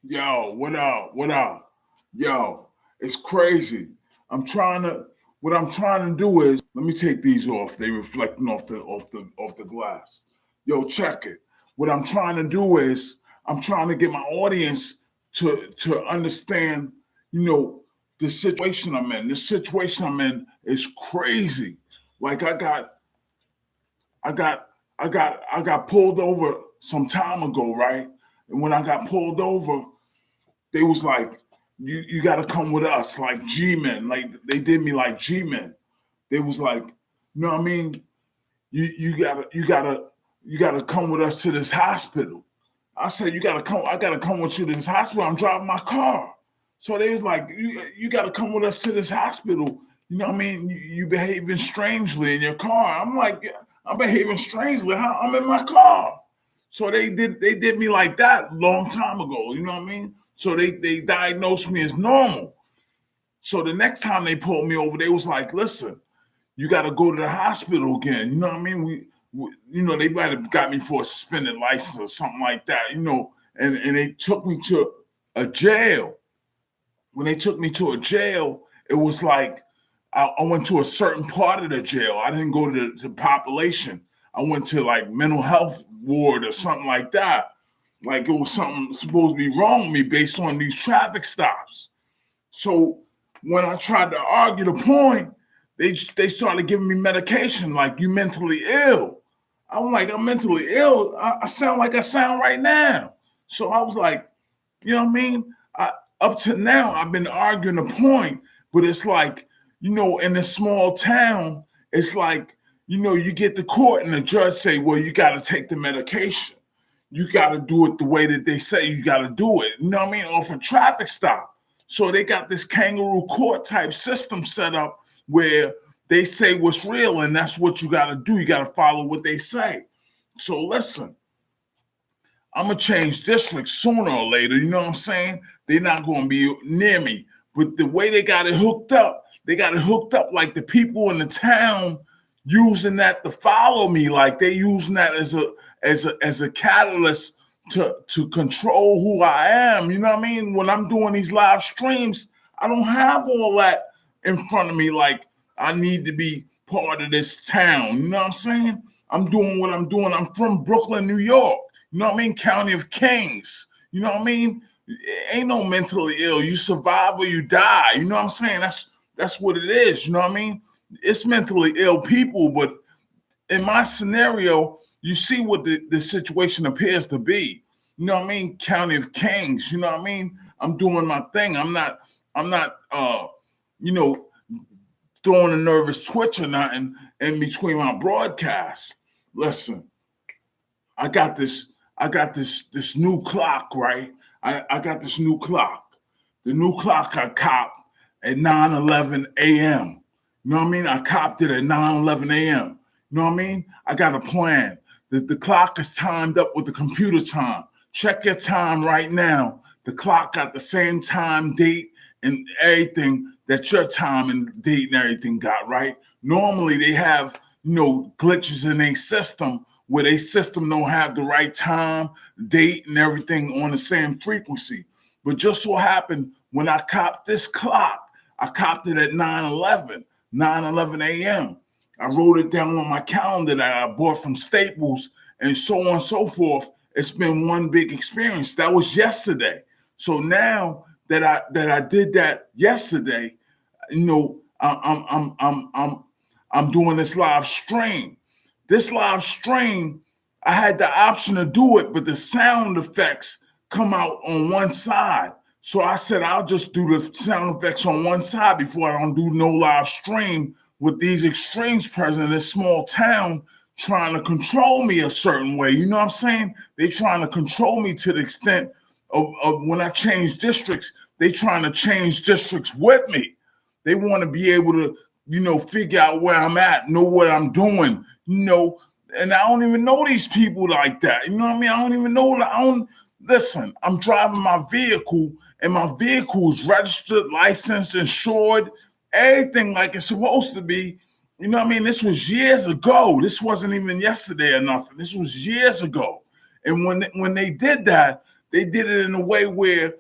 Yo, what up? What up? Yo, it's crazy. I'm trying to. What I'm trying to do is let me take these off. They reflecting off the glass. Yo, check it. What I'm trying to do is I'm trying to get my audience to understand. You know, the situation I'm in. The situation I'm in is crazy. Like I got, I got pulled over some time ago, right? And when I got pulled over, they was like, you got to come with us, like G-men. Like they did me like G-men. They was like, you know what I mean? You gotta come with us to this hospital. I said, you gotta come. I gotta come with you to this hospital. I'm driving my car. So they was like, you gotta come with us to this hospital. You know what I mean? You behaving strangely in your car. I'm like, yeah, I'm behaving strangely. I'm in my car. So they did me like that a long time ago. You know what I mean? So they diagnosed me as normal. So the next time they pulled me over, they was like, listen, you got to go to the hospital again. You know what I mean? They might have got me for a suspended license or something like that. And they took me to a jail. When they took me to a jail, it was like I went to a certain part of the jail. I didn't go to the population. I went to like mental health ward or something like that. Like it was something supposed to be wrong with me based on these traffic stops. So when I tried to argue the point, they started giving me medication like you mentally ill. I'm like, I'm mentally ill. I sound like I sound right now. So I was like, you know what I mean? Up to now, I've been arguing the point, but it's like, in this small town, it's like, you get to court and the judge say, well, you got to take the medication. You got to do it the way that they say you got to do it. You know what I mean? Off a traffic stop. So they got this kangaroo court type system set up where they say what's real and that's what you got to do. You got to follow what they say. So listen, I'm going to change districts sooner or later. You know what I'm saying? They're not going to be near me. But the way they got it hooked up, like the people in the town using that to follow me. Like they using that as a catalyst to control who I am. You know what I mean? When I'm doing these live streams, I don't have all that in front of me. Like I need to be part of this town. You know what I'm saying? I'm doing what I'm doing. I'm from Brooklyn, New York. You know what I mean? County of Kings. You know what I mean? Ain't no mentally ill. You survive or you die. You know what I'm saying? That's what it is. You know what I mean? It's mentally ill people, but in my scenario, you see what the situation appears to be. You know what I mean? County of Kings. You know what I mean? I'm doing my thing. I'm not you know, throwing a nervous twitch or nothing in between my broadcasts. Listen, I got this new clock, right? I got this new clock. The new clock I copped at 9:11 a.m. You know what I mean? I copped it at 9:11 a.m. You know what I mean? I got a plan. The clock is timed up with the computer time. Check your time right now. The clock got the same time, date, and everything that your time and date and everything got, right? Normally they have, glitches in their system where their system don't have the right time, date, and everything on the same frequency. But just so happened when I copped this clock, I copped it at 9:11 a.m. I wrote it down on my calendar that I bought from Staples and so on and so forth. It's been one big experience. That was yesterday. So now that I did that yesterday, I'm doing this live stream. This live stream, I had the option to do it, but the sound effects come out on one side. So I said, I'll just do the sound effects on one side before I don't do no live stream with these extremes present in this small town trying to control me a certain way. You know what I'm saying? They trying to control me to the extent of when I change districts, they trying to change districts with me. They want to be able to, figure out where I'm at, know what I'm doing, and I don't even know these people like that. You know what I mean? I don't even know. Listen, I'm driving my vehicle and my vehicle is registered, licensed, insured, everything like it's supposed to be. You know what I mean? This was years ago. This wasn't even yesterday or nothing. This was years ago. And when they did that, they did it in a way where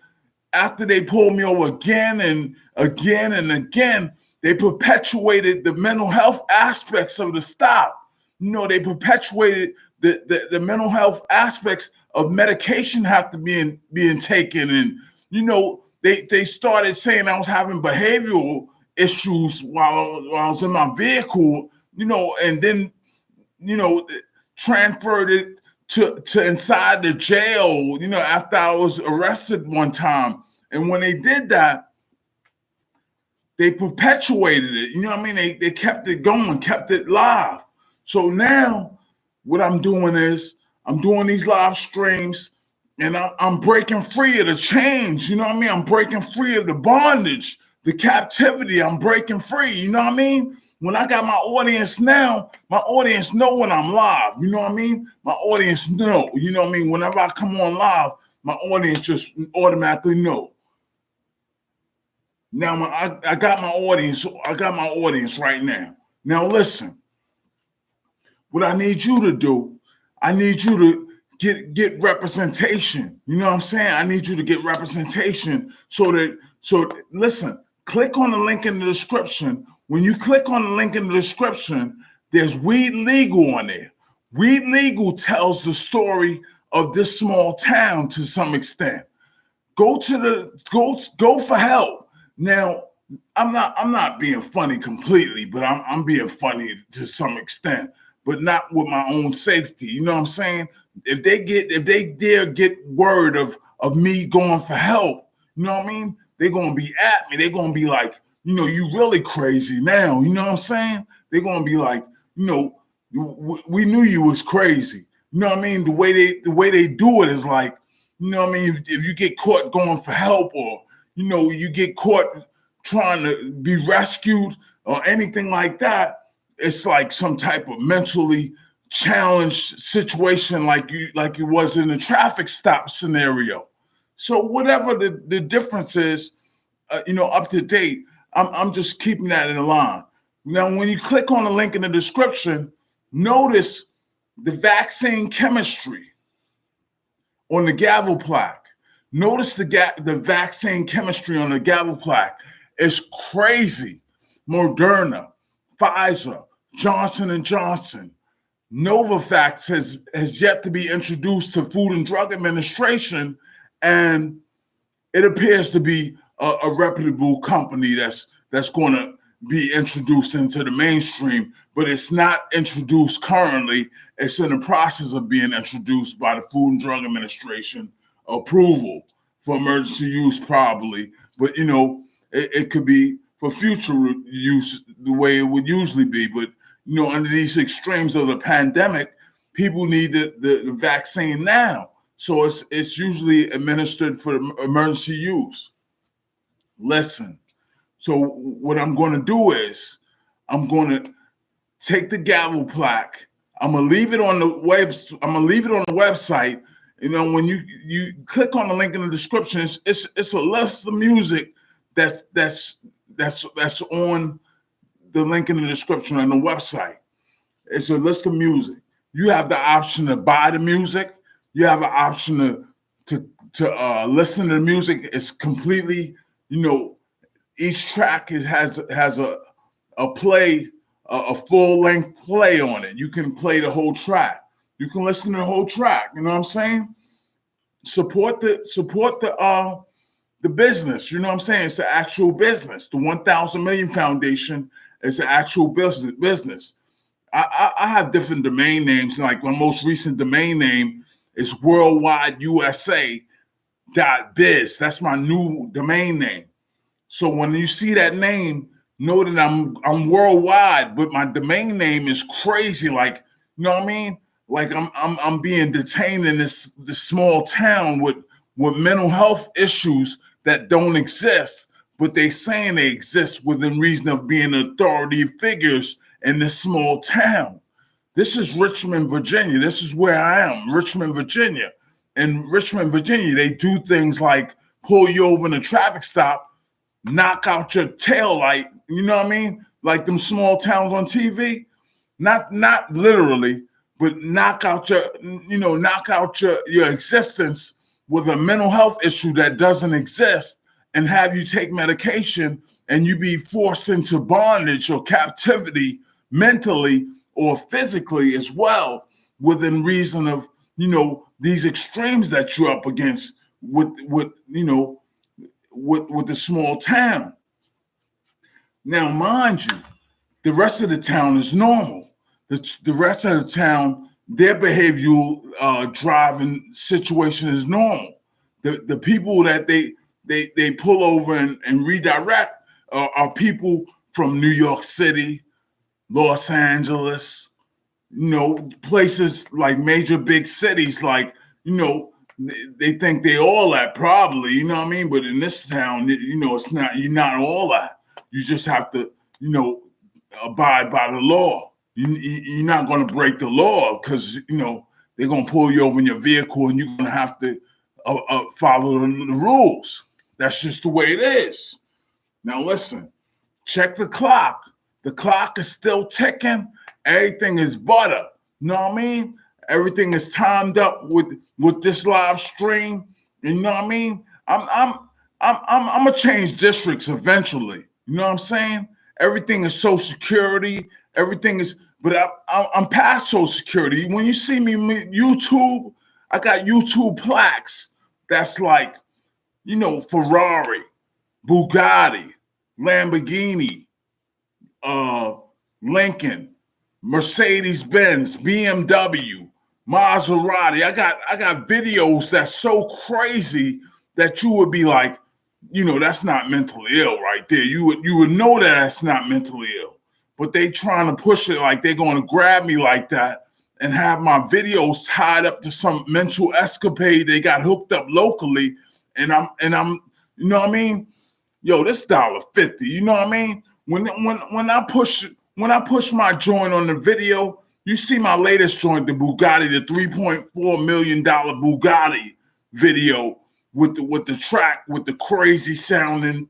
after they pulled me over again and again and again, they perpetuated the mental health aspects of the stop. They perpetuated the mental health aspects of medication have to be being taken. And, they started saying I was having behavioral issues while I was in my vehicle, and then, transferred it to inside the jail, after I was arrested one time. And when they did that, they perpetuated it. You know what I mean? They kept it going, kept it live. So now what I'm doing is I'm doing these live streams and I'm breaking free of the chains. You know what I mean? I'm breaking free of the bondage, the captivity. I'm breaking free. You know what I mean? When I got my audience now, my audience know when I'm live. You know what I mean? My audience know. You know what I mean? Whenever I come on live, my audience just automatically know. Now I got my audience. I got my audience right now. Now listen. What I need you to do, I need you to get representation. You know what I'm saying? I need you to get representation so listen, click on the link in the description. When you click on the link in the description, there's Weed Legal on there. Weed Legal tells the story of this small town to some extent. Go for help. Now, I'm not being funny completely, but I'm being funny to some extent, but not with my own safety. You know what I'm saying? If they dare get word of me going for help, you know what I mean? They're gonna be at me. They're gonna be like, you really crazy now. You know what I'm saying? They're gonna be like, we knew you was crazy. You know what I mean? The way they do it is like, you know what I mean? If you get caught going for help, or you get caught trying to be rescued or anything like that, it's like some type of mentally challenged situation, like it was in a traffic stop scenario. So whatever the difference is, up to date, I'm just keeping that in line. Now, when you click on the link in the description, notice the vaccine chemistry on the gavel plaque. Notice the vaccine chemistry on the gavel plaque. It's crazy. Moderna, Pfizer, Johnson & Johnson, Novavax has yet to be introduced to Food and Drug Administration, and it appears to be a reputable company that's going to be introduced into the mainstream, but it's not introduced currently. It's in the process of being introduced by the Food and Drug Administration approval for emergency use probably, but it could be for future use the way it would usually be. But under these extremes of the pandemic, people need the vaccine now. So it's usually administered for emergency use. Listen, so what I'm going to do is I'm going to take the gavel plaque. I'm going to leave it on the website. When you click on the link in the description, it's a list of music that's on the link in the description on the website. It's a list of music. You have the option to buy the music. You have an option to listen to the music. It's completely, each track has a play, a full length play on it. You can play the whole track. You can listen to the whole track. You know what I'm saying? Support the business. You know what I'm saying? It's an actual business. The 1,000 Million Foundation is an actual business. I have different domain names. Like my most recent domain name is worldwideusa.biz. That's my new domain name. So when you see that name, know that I'm worldwide, but my domain name is crazy. Like, you know what I mean? Like I'm being detained in this small town with mental health issues that don't exist, but they saying they exist within reason of being authority figures in this small town. This is Richmond, Virginia. This is where I am, Richmond, Virginia. In Richmond, Virginia, they do things like pull you over in a traffic stop, knock out your tail light. You know what I mean? Like them small towns on TV. Not literally, but knock out your existence with a mental health issue that doesn't exist and have you take medication and you be forced into bondage or captivity mentally or physically as well, within reason of, these extremes that you're up against with the small town. Now, mind you, the rest of the town is normal. The rest of the town, their behavioral driving situation is normal. The people that they pull over and redirect are people from New York City, Los Angeles, places like major big cities, like, they think they all that probably, you know what I mean? But in this town, it's not, you're not all that. You just have to, abide by the law. You're not going to break the law because, they're going to pull you over in your vehicle and you're going to have to follow the rules. That's just the way it is. Now, listen, check the clock. The clock is still ticking. Everything is butter. You know what I mean? Everything is timed up with this live stream. You know what I mean? I'm gonna change districts eventually. You know what I'm saying? Everything is Social Security. Everything is, but I'm past Social Security. When you see me YouTube, I got YouTube plaques. That's like, Ferrari, Bugatti, Lamborghini, Lincoln, Mercedes-Benz, BMW, Maserati. I got videos that's so crazy that you would be like, that's not mentally ill right there. You would know that that's not mentally ill. But they trying to push it like they're going to grab me like that and have my videos tied up to some mental escapade they got hooked up locally. And I'm, you know what I mean? Yo, this $1.50, you know what I mean? When I push my joint on the video, you see my latest joint, the Bugatti, the $3.4 million Bugatti video with the track, with the crazy sounding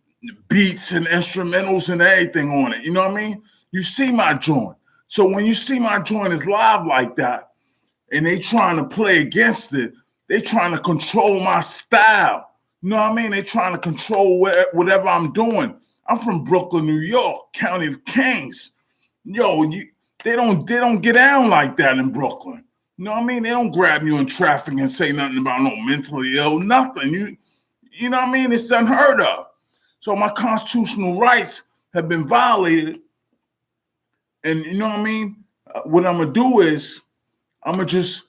beats and instrumentals and everything on it. You know what I mean? You see my joint. So when you see my joint is live like that, and they trying to play against it, they trying to control my style. You know what I mean? They trying to control whatever I'm doing. I'm from Brooklyn, New York, County of Kings. Yo, they don't get down like that in Brooklyn. You know what I mean? They don't grab you in traffic and say nothing about no mentally ill, nothing. You know what I mean? It's unheard of. So my constitutional rights have been violated. And you know what I mean? What I'm gonna do is I'm gonna just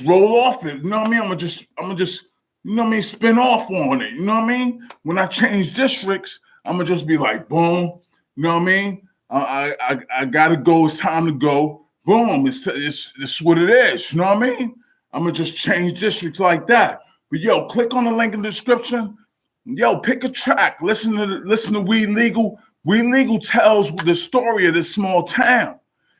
roll off it. You know what I mean? I'm gonna just you know what I mean, spin off on it. You know what I mean? When I change districts, I'm gonna just be like, boom. You know what I mean? I gotta go. It's time to go. Boom. It's what it is. You know what I mean? I'm gonna just change districts like that. But yo, click on the link in the description. Yo, pick a track. Listen to We Legal. We Legal tells the story of this small town.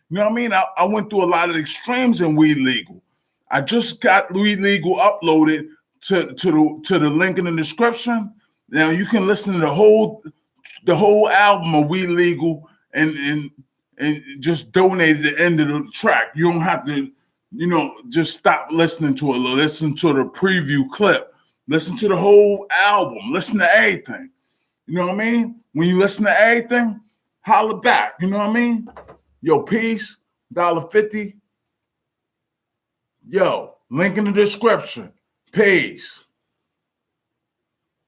You know what I mean? I went through a lot of extremes in We Legal. I just got We Legal uploaded to the link in the description. Now you can listen to the whole album of We Legal and just donate at the end of the track. You don't have to, just stop listening to it. Listen to the preview clip. Listen to the whole album. Listen to everything. You know what I mean? When you listen to everything, holler back. You know what I mean? Yo, peace. $1.50. Yo, link in the description. Peace.